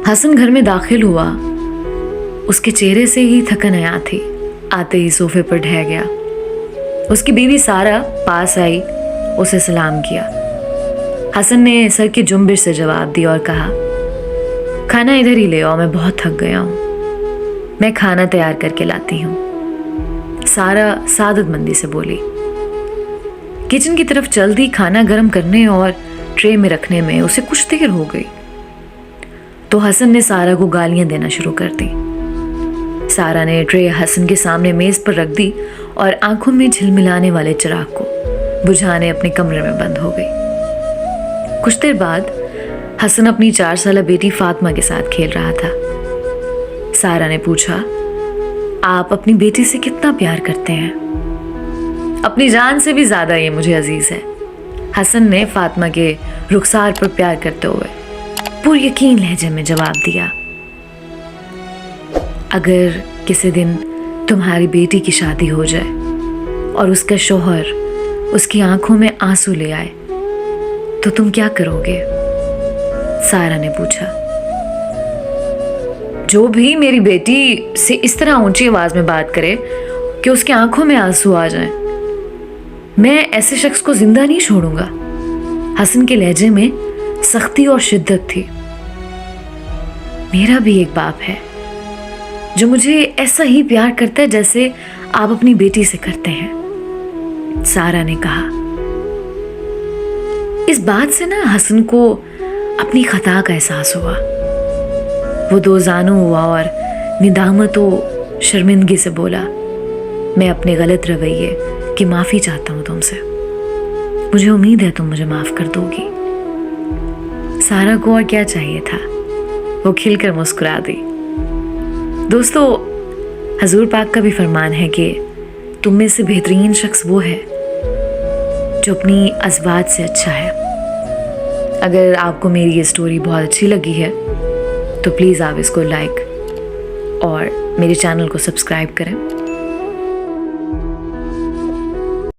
حسن گھر میں داخل ہوا. اس کے چہرے سے ہی تھکن آیا تھی. آتے ہی صوفے پر ڈھہ گیا. اس کی بیوی سارہ پاس آئی, اسے سلام کیا. حسن نے سر کی جنبش سے جواب دیا اور کہا, کھانا ادھر ہی لے آؤ, میں بہت تھک گیا ہوں. میں کھانا تیار کر کے لاتی ہوں. سارہ سعادت مندی سے بولی. کچن کی طرف چل دی. کھانا گرم کرنے اور ٹرے میں رکھنے میں اسے کچھ دیر ہو گئی تو حسن نے سارہ کو گالیاں دینا شروع کر دی. سارہ نے ٹرے حسن کے سامنے میز پر رکھ دی اور آنکھوں میں جھلملانے والے چراغ کو بجھانے اپنے کمرے میں بند ہو گئی. کچھ دیر بعد حسن اپنی 4 سالہ بیٹی فاطمہ کے ساتھ کھیل رہا تھا. سارہ نے پوچھا, آپ اپنی بیٹی سے کتنا پیار کرتے ہیں؟ اپنی جان سے بھی زیادہ یہ مجھے عزیز ہے. حسن نے فاطمہ کے رخسار پر پیار کرتے ہوئے پر یقین لہجے میں جواب دیا. اگر کسی دن تمہاری بیٹی کی شادی ہو جائے اور اس کا شوہر اس کی آنکھوں میں آنسو لے آئے تو تم کیا کرو گے؟ سارہ نے پوچھا. جو بھی میری بیٹی سے اس طرح اونچی آواز میں بات کرے کہ اس کی آنکھوں میں آنسو آ جائیں, میں ایسے شخص کو زندہ نہیں چھوڑوں گا. حسن کے لہجے میں سختی اور شدت تھی. میرا بھی ایک باپ ہے جو مجھے ایسا ہی پیار کرتا ہے جیسے آپ اپنی بیٹی سے کرتے ہیں, سارہ نے کہا. اس بات سے نا حسن کو اپنی خطا کا احساس ہوا. وہ 2 زانو ہوا اور ندامت و شرمندگی سے بولا, میں اپنے غلط رویے کی معافی چاہتا ہوں تم سے. مجھے امید ہے تم مجھے معاف کر دو گی. سارہ کو اور کیا چاہیے تھا, وہ کھل کر مسکرا دی. دوستو, حضور پاک کا بھی فرمان ہے کہ تم میں سے بہترین شخص وہ ہے جو اپنی ازواج سے اچھا ہے. اگر آپ کو میری یہ سٹوری بہت اچھی لگی ہے تو پلیز آپ اس کو لائک اور میرے چینل کو سبسکرائب کریں.